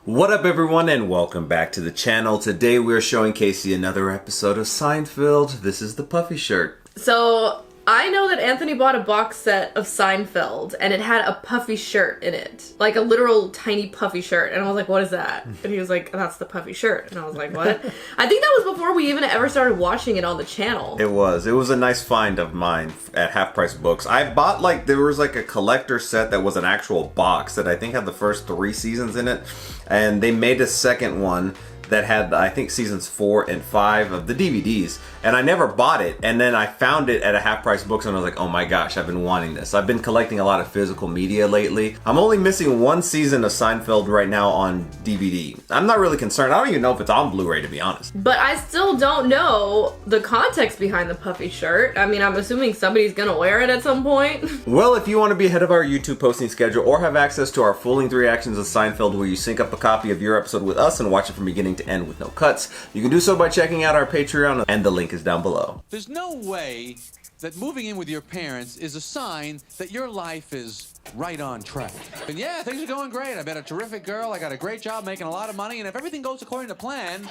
What up everyone and welcome back to the channel. Today we're showing Casey another episode of Seinfeld. This is the puffy shirt. So I know that Anthony bought a box set of Seinfeld and it had a puffy shirt in it. Like a literal tiny puffy shirt. And I was like, what is that? And he was like, that's the puffy shirt. And I was like, what? I think that was before we even ever started watching it on the channel. It was a nice find of mine at Half Price Books. I bought there was a collector set that was an actual box that I think had the first 3 seasons in it. And they made a second one that had, I think, seasons 4 and 5 of the DVDs. And I never bought it. And then I found it at a Half Price Books and I was like, oh my gosh, I've been wanting this. I've been collecting a lot of physical media lately. I'm only missing 1 season of Seinfeld right now on DVD. I'm not really concerned. I don't even know if it's on Blu-ray, to be honest. But I still don't know the context behind the puffy shirt. I mean, I'm assuming somebody's gonna wear it at some point. Well, if you want to be ahead of our YouTube posting schedule or have access to our full-length reactions of Seinfeld where you sync up a copy of your episode with us and watch it from beginning to end with no cuts, you can do so by checking out our Patreon, and the link is down below. There's no way that moving in with your parents is a sign that your life is right on track. And yeah, things are going great. I met a terrific girl, I got a great job making a lot of money, and if everything goes according to plan,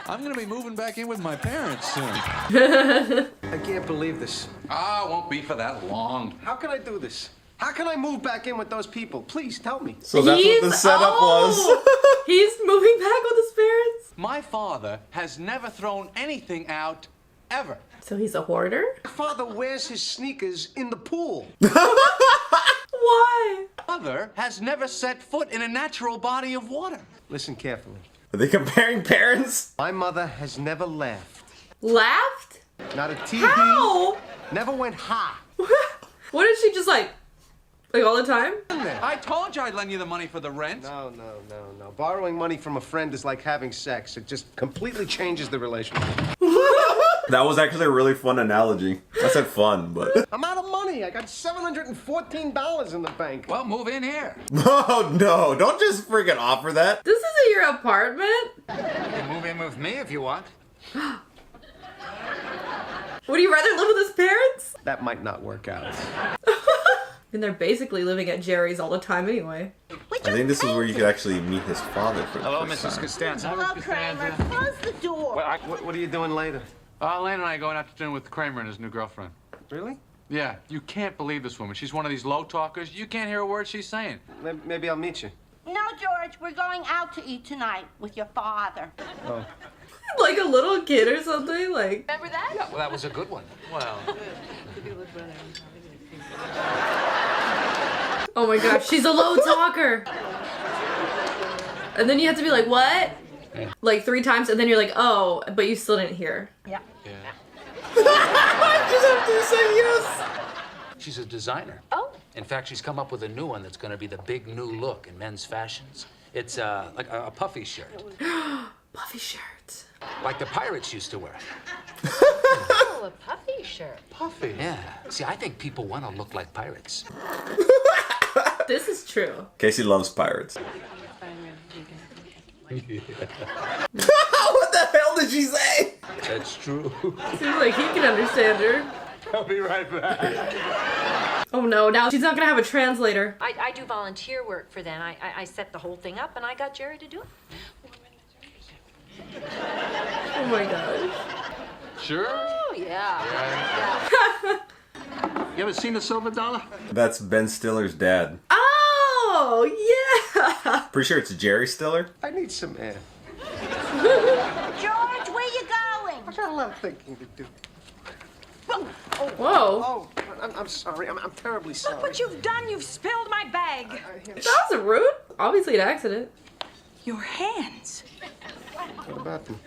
I'm gonna be moving back in with my parents soon. I can't believe this. It won't be for that long. How can I do this? How can I move back in with those people? Please tell me. So that's what the setup was. He's moving back with his parents? My father has never thrown anything out, ever. So he's a hoarder? My father wears his sneakers in the pool. Why? Father has never set foot in a natural body of water. Listen carefully. Are they comparing parents? My mother has never laughed. Laughed? Not a TV. How? Never went ha. What is she just like all the time? I told you I'd lend you the money for the rent. No. Borrowing money from a friend is like having sex. It just completely changes the relationship. That was actually a really fun analogy. I said fun, but... I'm out of money. I got $714 in the bank. Well, move in here. Oh no, don't just freaking offer that. This isn't your apartment? You can move in with me if you want. Would you rather live with his parents? That might not work out. And they're basically living at Jerry's all the time anyway. I think this is where you could actually meet his father for the Hello, first Mrs. time. Costanza. Hello, Kramer. Close the door. What are you doing later? Lane and I are going out to dinner with Kramer and his new girlfriend. Really? Yeah, you can't believe this woman. She's one of these low talkers. You can't hear a word she's saying. Maybe I'll meet you. No, George, we're going out to eat tonight with your father. Oh. Like a little kid or something, like... Remember that? Yeah, well, that was a good one. Well, Oh my gosh, she's a low talker. And then you have to be like, what? Like 3 times, and then you're like, oh, but you still didn't hear. Yeah. I just have to say yes. She's a designer. Oh. In fact, she's come up with a new one that's going to be the big new look in men's fashions. It's like a puffy shirt. Puffy shirt. Like the pirates used to wear. Oh, a puffy shirt. puffy. Yeah. See, I think people want to look like pirates. This is true. Casey loves pirates. What the hell did she say? That's true. Seems like he can understand her. I'll be right back. Oh no, now she's not gonna have a translator. I do volunteer work for them. I set the whole thing up and I got Jerry to do it. Oh my gosh. Sure? Oh, yeah. You ever seen the silver dollar? That's Ben Stiller's dad. Oh, yeah. Pretty sure it's Jerry Stiller. I need some air. George, where you going? I got a lot of thinking to do. Whoa. Oh, I'm sorry. I'm terribly sorry. Look what you've done. You've spilled my bag. That was rude. Obviously an accident. Your hands. What about them?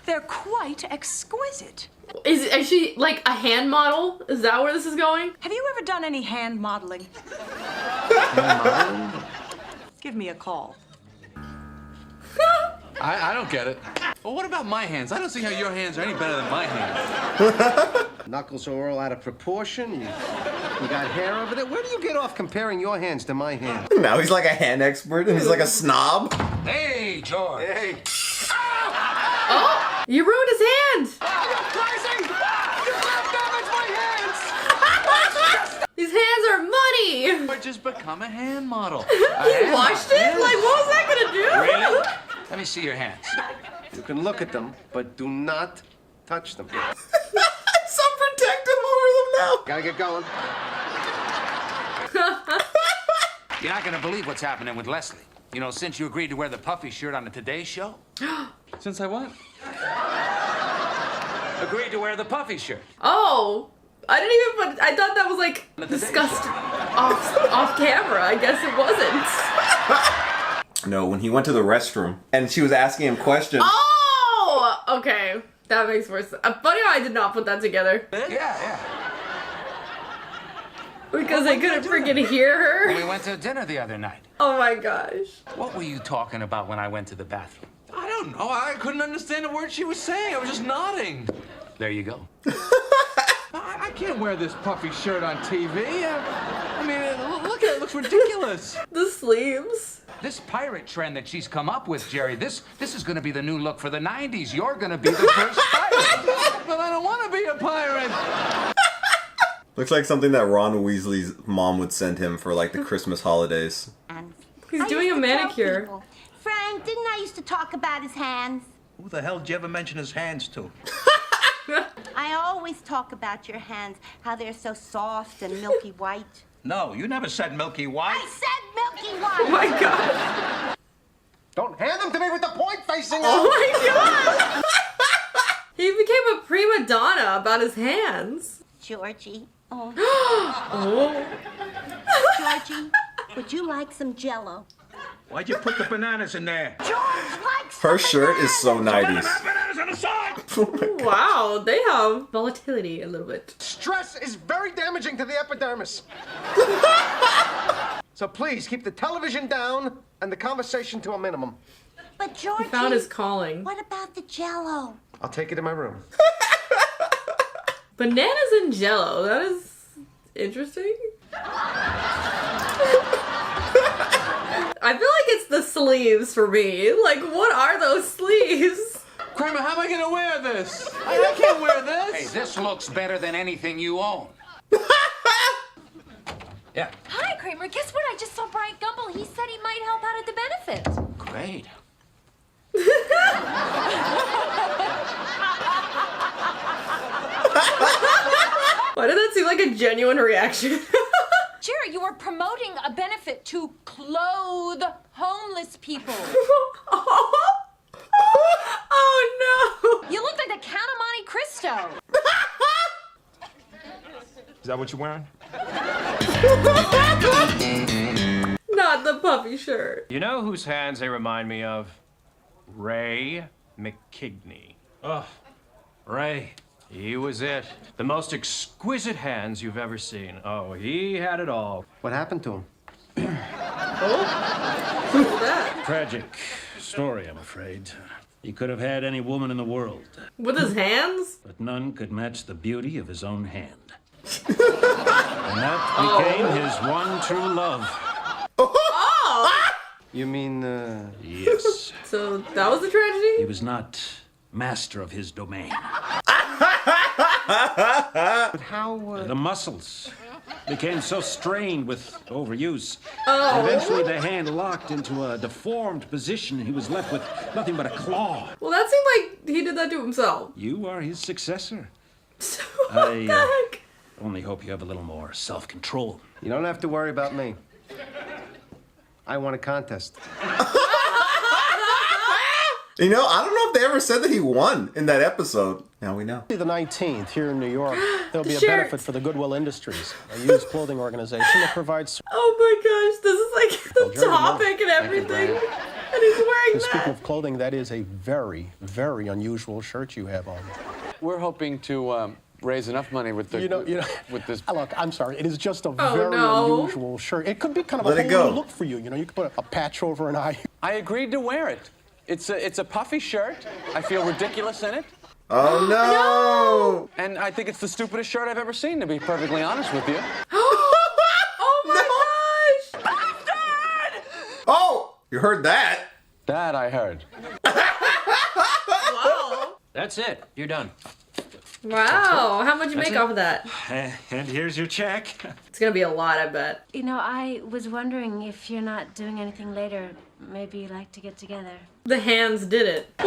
They're quite exquisite. Is she like a hand model? Is that where this is going? Have you ever done any hand modeling? Give me a call. I don't get it. Well, what about my hands? I don't see how your hands are any better than my hands. Knuckles are all out of proportion. You got hair over there. Where do you get off comparing your hands to my hands? Now he's like a hand expert and he's like a snob. Hey, George. Hey. Oh, you ruined his hand. These hands are muddy. Or just become a hand model. He washed it? Like, what was that gonna me see your hands. You can look at them, but do not touch them. So protective over them now. Gotta get going. You're not gonna believe what's happening with Leslie. You know, since you agreed to wear the puffy shirt on the Today Show. Since I what? Agreed to wear the puffy shirt. Oh, I didn't even put. I thought that was like discussed off camera. I guess it wasn't. No, when he went to the restroom and she was asking him questions. Oh, okay, that makes more sense. Funny how I did not put that together. Yeah. Because I couldn't freaking hear her. We went to dinner the other night. Oh my gosh. What were you talking about when I went to the bathroom? I don't know. I couldn't understand a word she was saying. I was just nodding. There you go. I can't wear this puffy shirt on TV. I mean, look at it. It looks ridiculous. The sleeves. This pirate trend that she's come up with, Jerry, this is going to be the new look for the 90s. You're going to be the first pirate. But I don't want to be a pirate. Looks like something that Ron Weasley's mom would send him for like the Christmas holidays. He's doing a manicure. Frank, didn't I used to talk about his hands? Who the hell did you ever mention his hands to? I always talk about your hands, how they're so soft and milky white. No, you never said milky white. I said milky white! Oh my god. Don't hand them to me with the point facing Oh out. my god. He became a prima donna about his hands. Georgie. Oh. Oh. Georgie, would you like some Jell-O? Why'd you put the bananas in there? George likes Her shirt is so Bananas 90s. on the side! Wow, they have volatility a little bit. Stress is very damaging to the epidermis. So please keep the television down and the conversation to a minimum. But Georgie, He found his calling. what about the Jell-O? I'll take it in my room. Bananas and Jell-O. That is interesting. I feel like it's the sleeves for me. Like, what are those sleeves? Kramer, how am I going to wear this? I can't wear this. Hey, this looks better than anything you own. Yeah. Hi, Kramer. Guess what? I just saw Brian Gumble. He said he might help out at the benefit. Great. Why did that seem like a genuine reaction? Jerry, you are promoting a benefit to clothe homeless people. Oh no! You look like the Count of Monte Cristo. Is that what you're wearing? Not the puffy shirt. You know whose hands they remind me of? Ray McKigney. Oh, Ray. He was it. The most exquisite hands you've ever seen. Oh, he had it all. What happened to him? Who's that? Tragic story, I'm afraid. He could have had any woman in the world, With his hands? but none could match the beauty of his own hand. And that became his one true love. Oh! You mean, Yes. So that was the He tragedy? was not master of his domain. but how, The muscles became so strained with overuse. Oh. Eventually, the hand locked into a deformed position. He was left with nothing but a claw. Well, that seemed like he did that to himself. You are his successor. What the heck? Only hope you have a little more self-control. You don't have to worry about me. I won a contest. You know, I don't know if they ever said that he won in that episode. Now we know. The 19th here in New York, there'll be a shirt. benefit for the Goodwill Industries, a used clothing organization that provides. Oh my gosh, this is like the Jerry, topic and everything. And he's wearing And speaking that. of clothing, that is a very, very unusual shirt you have on. We're hoping to raise enough money with the with this. Look, I'm sorry, it is just a Oh, very no. unusual shirt. It could be kind of Let a it whole go. new look for you. You know, you could put a patch over an eye. I agreed to wear it. It's a puffy shirt. I feel ridiculous in it. Oh no! And I think it's the stupidest shirt I've ever seen, to be perfectly honest with you. Oh my gosh! Oh! You heard that? That I heard. Wow. That's it. You're done. Wow. How much you make off of that? And here's your check. It's gonna be a lot, I bet. You know, I was wondering if you're not doing anything later maybe you'd like to get together. The hands did it. The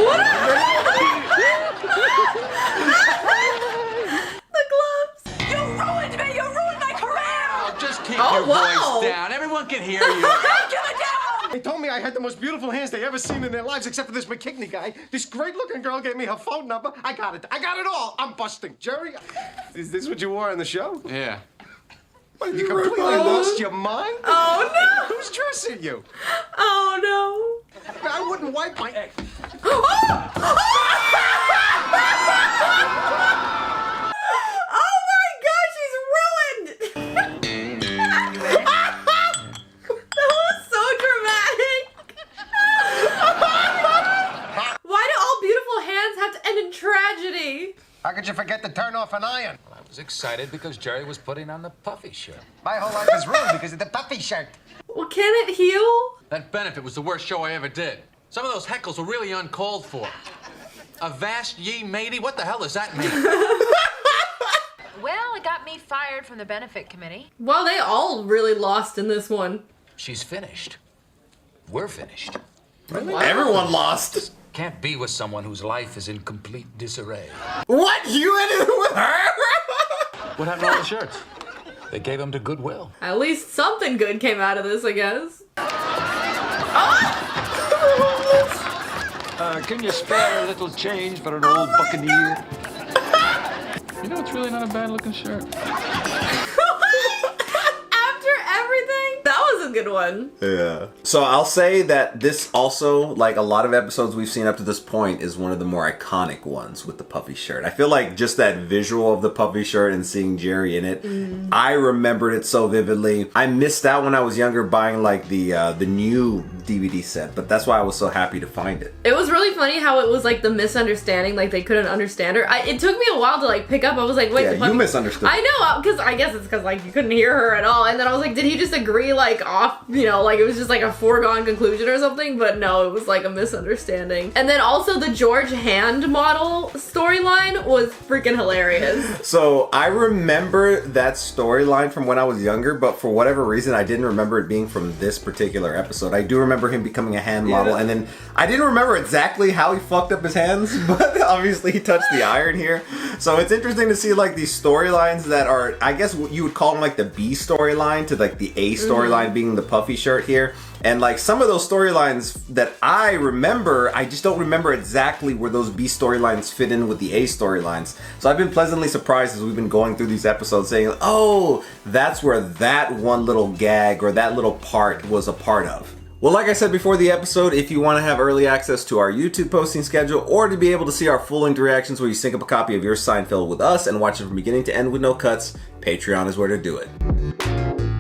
gloves. You ruined me! You ruined my career! Oh, just keep your voice down. Everyone can hear you. Don't give it down! They told me I had the most beautiful hands they ever seen in their lives, except for this McKigney guy. This great-looking girl gave me her phone number. I got it. I got it all. I'm busting. Jerry, is this what you wore on the show? Yeah. What, have you completely lost your mind? Oh, no. Who's dressing you? Oh, no. I wouldn't wipe my... Oh my gosh, she's ruined! That was so dramatic! Why do all beautiful hands have to end in tragedy? How could you forget to turn off an iron? I was excited because Jerry was putting on the puffy shirt. My whole life is ruined because of the puffy shirt. Well, can it heal? That benefit was the worst show I ever did. Some of those heckles were really uncalled for. Avast ye matey? What the hell does that mean? Well, it got me fired from the benefit committee. Well, they all really lost in this one. She's finished. We're finished. Wow. Everyone lost. Can't be with someone whose life is in complete disarray. What? You ended it with her? What happened to all the shirts? They gave them to Goodwill. At least something good came out of this, I guess. Can you spare a little change for an old buccaneer? You know, it's really not a bad-looking shirt. After everything? That was a good one. Yeah. So I'll say that this also, like a lot of episodes we've seen up to this point, is one of the more iconic ones with the puffy shirt. I feel like just that visual of the puffy shirt and seeing Jerry in it, I remembered it so vividly. I missed out when I was younger buying like the new DVD set, but that's why I was so happy to find it. It was really funny how it was like the misunderstanding, like they couldn't understand her. It took me a while to like pick up. I was like, wait, Yeah, the puppy... you misunderstood. I know, because I guess it's because like you couldn't hear her at all. And then I was like, did he just agree like off, you know, like it was just like a foregone conclusion or something? But no, it was like a misunderstanding. And then also the George Hand model storyline was freaking hilarious. So I remember that storyline from when I was younger, but for whatever reason, I didn't remember it being from this particular episode. I do remember him becoming a hand model, and then I didn't remember exactly how he fucked up his hands, but obviously he touched the iron here. So it's interesting to see like these storylines that are, I guess what you would call them like the B storyline to like the A storyline being the puffy shirt here. And like some of those storylines that I remember, I just don't remember exactly where those B storylines fit in with the A storylines. So I've been pleasantly surprised as we've been going through these episodes saying, oh, that's where that one little gag or that little part was a part of. Well, like I said before the episode, if you want to have early access to our YouTube posting schedule or to be able to see our full-length reactions where you sync up a copy of your Seinfeld with us and watch it from beginning to end with no cuts, Patreon is where to do it.